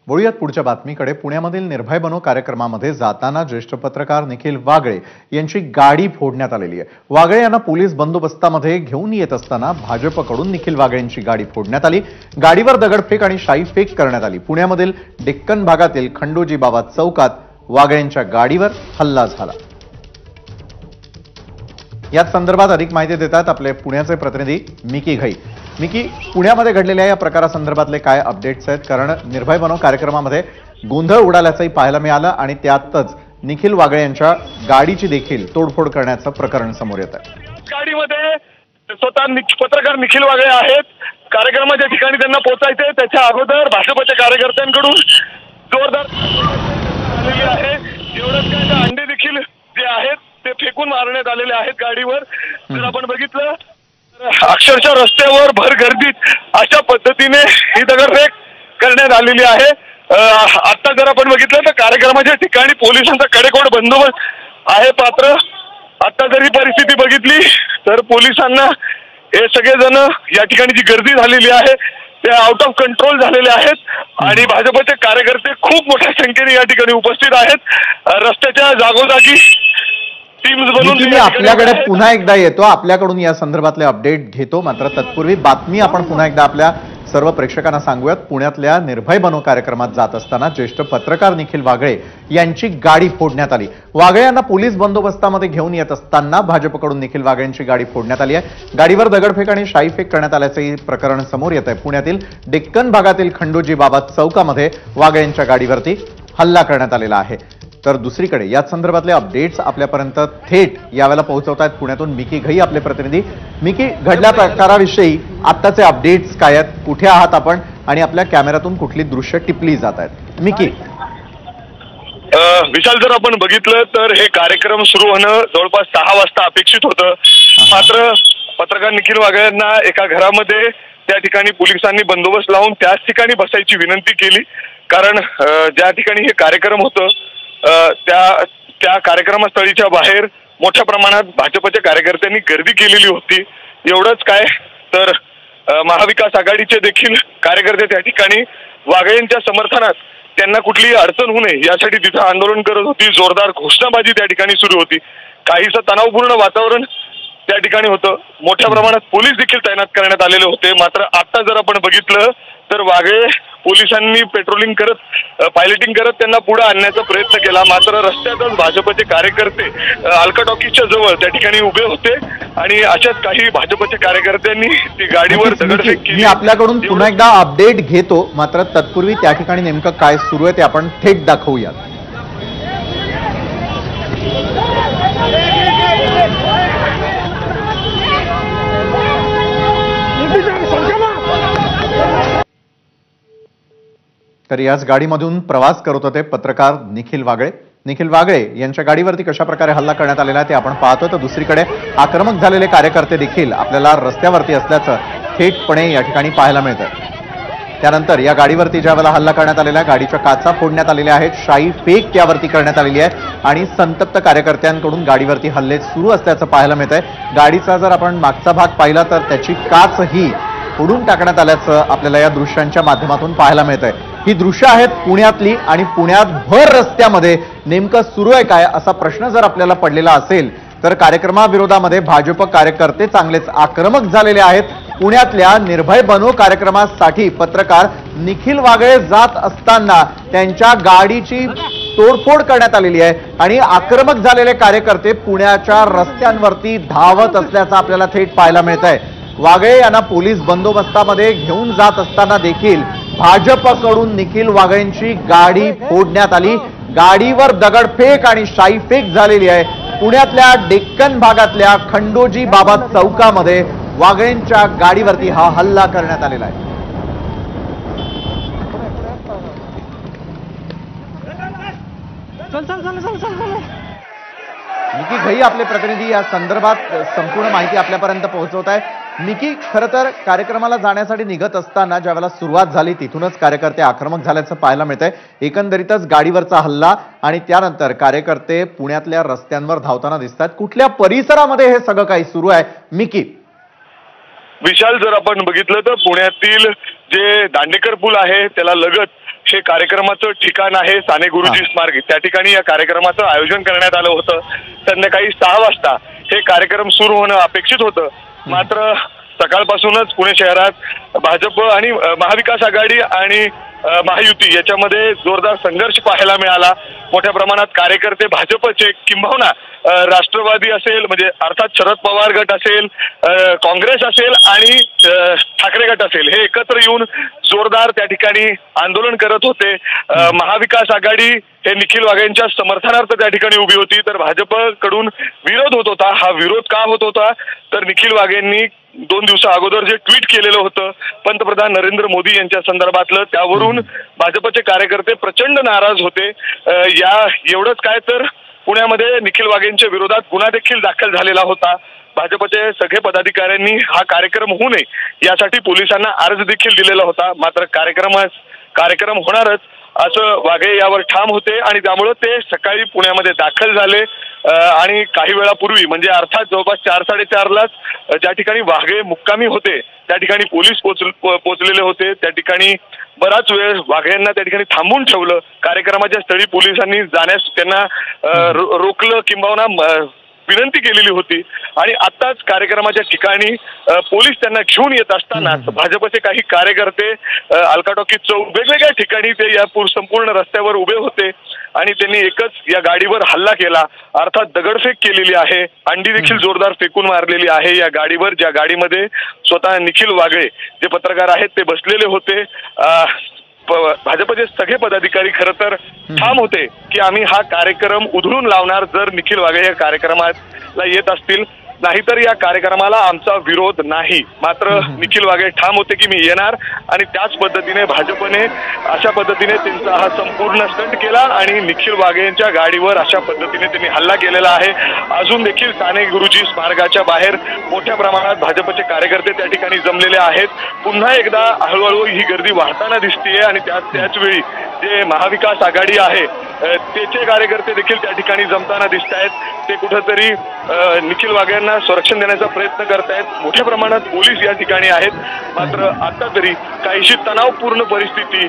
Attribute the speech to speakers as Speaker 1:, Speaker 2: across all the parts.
Speaker 1: वळूयात पुढच्या बातमीकडे। पुण्यामधील निर्भय बनो कार्यक्रमामध्ये जाताना ज्येष्ठ पत्रकार निखिल वागळे यांची गाडी फोडण्यात आलेली आहे। वागळे यांना पोलीस बंदोबस्तामध्ये घेऊन येत असताना भाजपकडून निखिल वागळे यांची गाडी फोडण्यात आली। गाडीवर दगडफेक आणि शाईफेक करण्यात आली। पुण्यामधील डेक्कन भागातील खंडोजी बाबा चौकात वागळे यांच्या गाडीवर हल्ला झाला। या संदर्भात अधिक माहिती देतात आपले पुण्याचे प्रतिनिधी मिकी घई। मिकी, पुण्यामध्ये घडलेल्या या प्रकारासंदर्भातले काय अपडेट्स आहेत? कारण निर्भय बनो कार्यक्रमामध्ये गोंधळ उडाल्याचंही पाहायला मिळालं आणि त्यातच निखिल वागळे यांच्या गाडीची देखील तोडफोड करण्याचं प्रकरण समोर येत आहे।
Speaker 2: गाडीमध्ये स्वतः पत्रकार निखिल वागळे आहेत। कार्यक्रमाच्या ठिकाणी त्यांना पोहोचायचे त्याच्या अगोदर भाजपच्या कार्यकर्त्यांकडून जोरदार आलेली आहे। एवढंच काय, अंडे देखील जे आहेत ते फेकून मारण्यात आलेले आहेत गाडीवर। जर आपण बघितलं अक्षरशः रस्त्यावर भर गर्दीत अशा पद्धतीने ही दगडफेक करण्यात आलेली आहे। आता जर आपण बघितलं तर कार्यक्रमाच्या ठिकाणी पोलिसांचा कडेकोट बंदोबस्त आहे। मात्र आता जर ही परिस्थिती बघितली तर पोलिसांना हे सगळेजण या ठिकाणी जी गर्दी झालेली आहे ते आउट ऑफ कंट्रोल झालेले आहेत आणि भाजपचे कार्यकर्ते खूप मोठ्या संख्येने या ठिकाणी उपस्थित आहेत। रस्त्याच्या जागोजागी टीम्स बनवून
Speaker 1: आपल्याकडे पुन्हा एकदा येतो, आपल्याकडून या संदर्भातले अपडेट घेतो। मात्र तत्पूर्वी बातमी आपण पुन्हा एकदा आपल्या सर्व प्रेक्षकांना सांगूयात। पुण्यातल्या निर्भय बनो कार्यक्रमात जात असताना ज्येष्ठ पत्रकार निखिल वागळे यांची गाडी फोडण्यात आली। वागळे यांना पोलीस बंदोबस्तामध्ये घेऊन येत असताना भाजपकडून निखिल वागळे यांची गाडी फोडण्यात आली आहे। गाडीवर दगडफेक आणि शाईफेक करण्यात आल्याचे प्रकरण समोर येत आहे। पुण्यातील डेक्कन भागातील खंडोजी बाबा चौकामध्ये वागळे यांच्या गाडीवरती हल्ला करण्यात आलेला आहे। तर दुसरीकडे या संदर्भातले अपडेट्स आपल्यापर्यंत थेट यावेळेला पोहोचवत आहेत पुण्यातून मिकी घई आपले प्रतिनिधी। मिकी, घडल्या प्रकाराविषयी आत्ताचे अपडेट्स काय आहेत? कुठे आहात आपण आणि आपल्या कॅमेऱ्यातून कुठली दृश्य टिपली जात आहेत? मिकी
Speaker 2: विशाल, जर आपण बघितलं तर हे कार्यक्रम सुरू होणं जवळपास 6 वाजता अपेक्षित होतं। मात्र पत्रकार निखिल वागळे यांना एका घरामध्ये त्या ठिकाणी पोलिसांनी बंदोबस्त लावून त्याच ठिकाणी बसायची विनंती केली। कारण ज्या ठिकाणी हे कार्यक्रम होतं त्या कार्यक्रमस्थळीच्या बाहेर मोठ्या प्रमाणात भाजपच्या कार्यकर्त्यांनी गर्दी केलेली होती। एवढंच काय तर महाविकास आघाडीचे देखील कार्यकर्ते त्या ठिकाणी वागळे यांच्या समर्थनात त्यांना कुठलीही अडचण होऊ नये यासाठी तिथं आंदोलन करत होती। जोरदार घोषणाबाजी त्या ठिकाणी सुरू होती। काहीसं तणावपूर्ण वातावरण त्या ठिकाणी होतं। मोठ्या प्रमाणात पोलीस देखील तैनात करण्यात आलेले होते। मात्र आता जर आपण बघितलं तर वागळे पोलिसांनी पेट्रोलिंग करत पायलटिंग करत त्यांना पुढे आणण्याचा प्रयत्न केला। मात्र रस्त्यातच भाजपचे कार्यकर्ते अल्का टॉकीजच्या जवळ त्या ठिकाणी उभे होते आणि अशाच काही भाजपच्या कार्यकर्त्यांनी ती गाडीवर दगडफेक केली।
Speaker 1: मी आपल्याकडून पुन्हा एकदा अपडेट घेतो, मात्र तत्पूर्वी त्या ठिकाणी नेमकं काय सुरू आहे ते आपण थेट दाखवूयात। तर याच गाडीमधून प्रवास करत होते पत्रकार निखिल वागळे। निखिल वागळे यांच्या गाडीवरती कशा प्रकारे हल्ला करण्यात आलेला आहे ते आपण पाहतो। तर दुसरीकडे आक्रमक झालेले कार्यकर्ते देखील आपल्याला रस्त्यावरती असल्याचं थेटपणे या ठिकाणी पाहायला मिळतं। त्यानंतर या गाडीवरती ज्यावेळेला हल्ला करण्यात आलेला गाडीच्या काचा फोडण्यात आलेल्या आहेत, शाई फेक त्यावरती करण्यात आलेली आहे आणि संतप्त कार्यकर्त्यांकडून गाडीवरती हल्ले सुरू असल्याचं पाहायला मिळतंय। गाडीचा जर आपण मागचा भाग पाहिला तर त्याची काच ही फोडून टाकण्यात आल्याचं आपल्याला या दृश्यांच्या माध्यमातून पाहायला मिळतंय। ही दृश्य आहेत पुण्यातली आणि पुण्यात भर रस्त्यामध्ये नेमकं सुरू आहे काय असा प्रश्न जर आपल्याला पडलेला असेल तर कार्यक्रमाविरोधामध्ये भाजप कार्यकर्ते चांगलेच आक्रमक झालेले आहेत। पुण्यातल्या निर्भय बनो कार्यक्रमासाठी पत्रकार निखिल वागळे जात असताना त्यांच्या गाडीची तोडफोड करण्यात आलेली आहे आणि आक्रमक झालेले कार्यकर्ते पुण्याच्या रस्त्यांवरती धावत असल्याचं आपल्याला थेट पाहायला मिळत आहे। वागळे यांना पोलीस बंदोबस्तामध्ये घेऊन जात असताना देखील भाजपकडून निखिल वागळेंची गाडी फोडण्यात आली। गाडीवर दगडफेक आणि शाईफेक झालेली आहे। पुण्यातल्या डेक्कन भागातल्या खंडोजी बाबा चौकामध्ये वागळेंच्या गाडीवरती हा हल्ला करण्यात आलेला आहे। मिकी घई आपले प्रतिनिधी या संदर्भात संपूर्ण माहिती आपल्यापर्यंत पोहोचवत आहे। मिकी, खरं तर कार्यक्रमाला जाण्यासाठी निघत असताना ज्यावेळेला सुरुवात झाली तिथूनच कार्यकर्ते आक्रमक झाल्याचं पाहायला मिळतंय। एकंदरीतच गाडीवरचा हल्ला आणि त्यानंतर कार्यकर्ते पुण्यातल्या रस्त्यांवर धावताना दिसतात। कुठल्या परिसरामध्ये हे सगळं काही सुरू आहे मिकी?
Speaker 2: विशाल, जर आपण बघितलं तर पुण्यातील जे दांडेकर पूल आहे त्याला लगत हे कार्यक्रमाचं ठिकाण आहे साने गुरुजी स्मारक. त्या ठिकाणी या कार्यक्रमाचं आयोजन करण्यात आलं होतं. संध्याकाळी 6 वाजता हे कार्यक्रम सुरू होणं अपेक्षित होतं. मात्र सकाळपासूनच पुणे शहरात भाजप आणि महाविकास आघाडी आणि महायुती याच्यामध्ये जोरदार संघर्ष पाहायला मिळाला. मोठ्या प्रमाणात कार्यकर्ते भाजपचे किंबहुना राष्ट्रवादी असेल म्हणजे अर्थात शरद पवार गट असेल, काँग्रेस असेल आणि ठाकरे गट असेल हे एकत्र येऊन जोरदार त्या ठिकाणी आंदोलन करत होते. महाविकास आघाडी हे निखिल वाघेंच्या समर्थनार्थ त्या ठिकाणी उभी होती, तर भाजपकडून विरोध होत होता. हा विरोध का होत होता तर निखिल वाघेंनी 2 दिवसा अगोदर जे ट्विट केलेलं होतं पंतप्रधान नरेंद्र मोदी यांच्या संदर्भातलं, त्यावरून भाजपचे कार्यकर्ते प्रचंड नाराज होते. या एवढंच काय तर पुण्यामध्ये निखिल वाघेंच्या विरोधात गुन्हा देखील दाखल झालेला होता. भाजपचे सगळे पदाधिकाऱ्यांनी हा कार्यक्रम होऊ नये यासाठी पोलिसांना अर्ज देखील दिलेला होता. मात्र कार्यक्रम होणारच असं वाघे यावर ठाम होते आणि त्यामुळे ते सकाळी पुण्यामध्ये दाखल झाले. आणि काही वेळापूर्वी म्हणजे अर्थात जवळपास 4-4:30लाच ज्या ठिकाणी वाघे मुक्कामी होते त्या ठिकाणी पोलीस पोचलेले होते. त्या ठिकाणी बराच वेळ वाघेंना त्या ठिकाणी थांबून ठेवलं. कार्यक्रमाच्या स्थळी पोलिसांनी जाण्यास त्यांना रोखलं किंबहुना विनंती केलेली होती. आणि आताच कार्यक्रमाच्या ठिकाणी पोलीस त्यांना घेऊन येत असताना भाजपचे काही कार्यकर्ते अलका टॉकीज चौक वेगवेगळ्या ठिकाणी ते या संपूर्ण रस्त्यावर उभे होते आणि त्यांनी एकच या गाडीवर हल्ला केला. अर्थात दगडफेक केलेली आहे, अंडी देखील जोरदार फेकून मारलेली आहे या गाडीवर, ज्या गाडीमध्ये स्वतः निखिल वागळे जे पत्रकार आहेत ते बसलेले होते. भाजपचे सगळे पदाधिकारी खरं तर ठाम होते की आम्ही हा कार्यक्रम उधळून लावणार जर निखिल वाघे या कार्यक्रमाला येत असतील, नाहीतर या कार्यक्रमाला आमचा विरोध नाही. मात्र निखिल वाघे ठाम होते की मी येणार आणि त्याच पद्धतीने भाजपने अशा पद्धतीने त्यांचा हा संपूर्ण स्टंट केला आणि निखिल वाघेंच्या गाडीवर अशा पद्धतीने त्यांनी हल्ला केलेला आहे. अजून देखील साने गुरुजी स्मारकाच्या बाहेर मोठ्या प्रमाणात भाजपचे कार्यकर्ते त्या ठिकाणी जमलेले आहेत. पुन्हा एकदा हळूहळू ही गर्दी वाढताना दिसतेय आणि त्याच वेळी जे महाविकास आघाडी आहे त्याचे कार्यकर्ते देखील त्या ठिकाणी जमताना दिसत आहेत. ते कुठंतरी निखिल वाघेंना संरक्षण देण्याचा प्रयत्न करतायत. मोठ्या प्रमाणात पोलीस या ठिकाणी आहेत. मात्र आता तरी काहीशी तणावपूर्ण परिस्थिती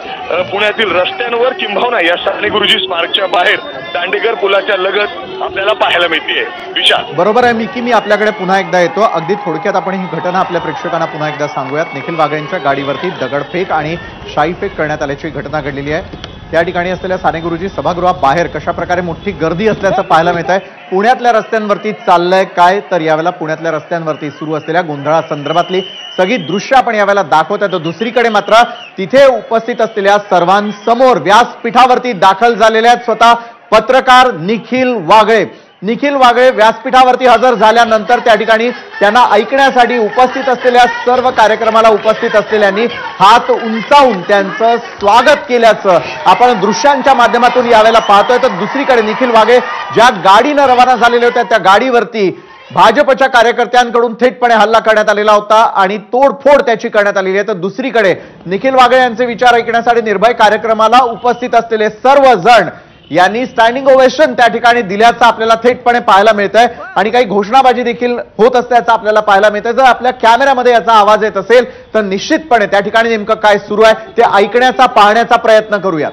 Speaker 2: पुण्यातील रस्त्यांवर किंबहुना या साने गुरुजी स्मारकच्या बाहेर दांडेकर पुलाच्या लगत आपल्याला पाहायला मिळते. विशाल
Speaker 1: बरोबर आहे मिकी, मी आपल्याकडे पुन्हा एकदा येतो. अगदी थोडक्यात आपण ही घटना आपल्या प्रेक्षकांना पुन्हा एकदा सांगूयात. निखिल वाघेंच्या गाडीवरती दगडफेक आणि शाईफेक करण्यात आल्याची घटना घडलेली आहे. त्या ठिकाणी असलेल्या साने गुरुजी सभागृहाबाहेर कशा प्रकारे मोठी गर्दी असल्याचं पाहायला मिळत आहे. पुण्यातल्या रस्त्यांवरती चाललंय काय तर यावेळेला पुण्यातल्या रस्त्यांवरती सुरू असलेल्या गोंधळासंदर्भातली सगळी दृश्य आपण यावेळेला दाखवत आहे. तर दुसरीकडे मात्र तिथे उपस्थित असलेल्या सर्वांसमोर व्यासपीठावरती दाखल झालेले आहेत स्वतः पत्रकार निखिल वागळे. निखिल वागळे व्यासपीठावरती हजर झाल्यानंतर त्या ठिकाणी त्यांना ऐकण्यासाठी उपस्थित असलेल्या सर्व कार्यक्रमाला उपस्थित असलेल्यांनी हात उंचावून त्यांचं स्वागत केल्याचं आपण दृश्यांच्या माध्यमातून यावेळेला पाहतोय. तर दुसरीकडे निखिल वागळे ज्या गाडीनं रवाना झालेले होते त्या गाडीवरती भाजपच्या कार्यकर्त्यांकडून थेटपणे हल्ला करण्यात आलेला होता आणि तोडफोड त्याची करण्यात आलेली आहे. तर दुसरीकडे निखिल वागळे यांचे विचार ऐकण्यासाठी निर्भय कार्यक्रमाला उपस्थित असलेले सर्वजण यांनी स्टँडिंग ओवेशन त्या ठिकाणी दिल्याचं आपल्याला थेटपणे पाहायला मिळतंय आणि काही घोषणाबाजी देखील होत असल्याचं आपल्याला पाहायला मिळतंय. जर आपल्या कॅमेऱ्यामध्ये याचा आवाज येत असेल तर निश्चितपणे त्या ठिकाणी नेमकं काय सुरू आहे ते ऐकण्याचा पाहण्याचा प्रयत्न करूयात.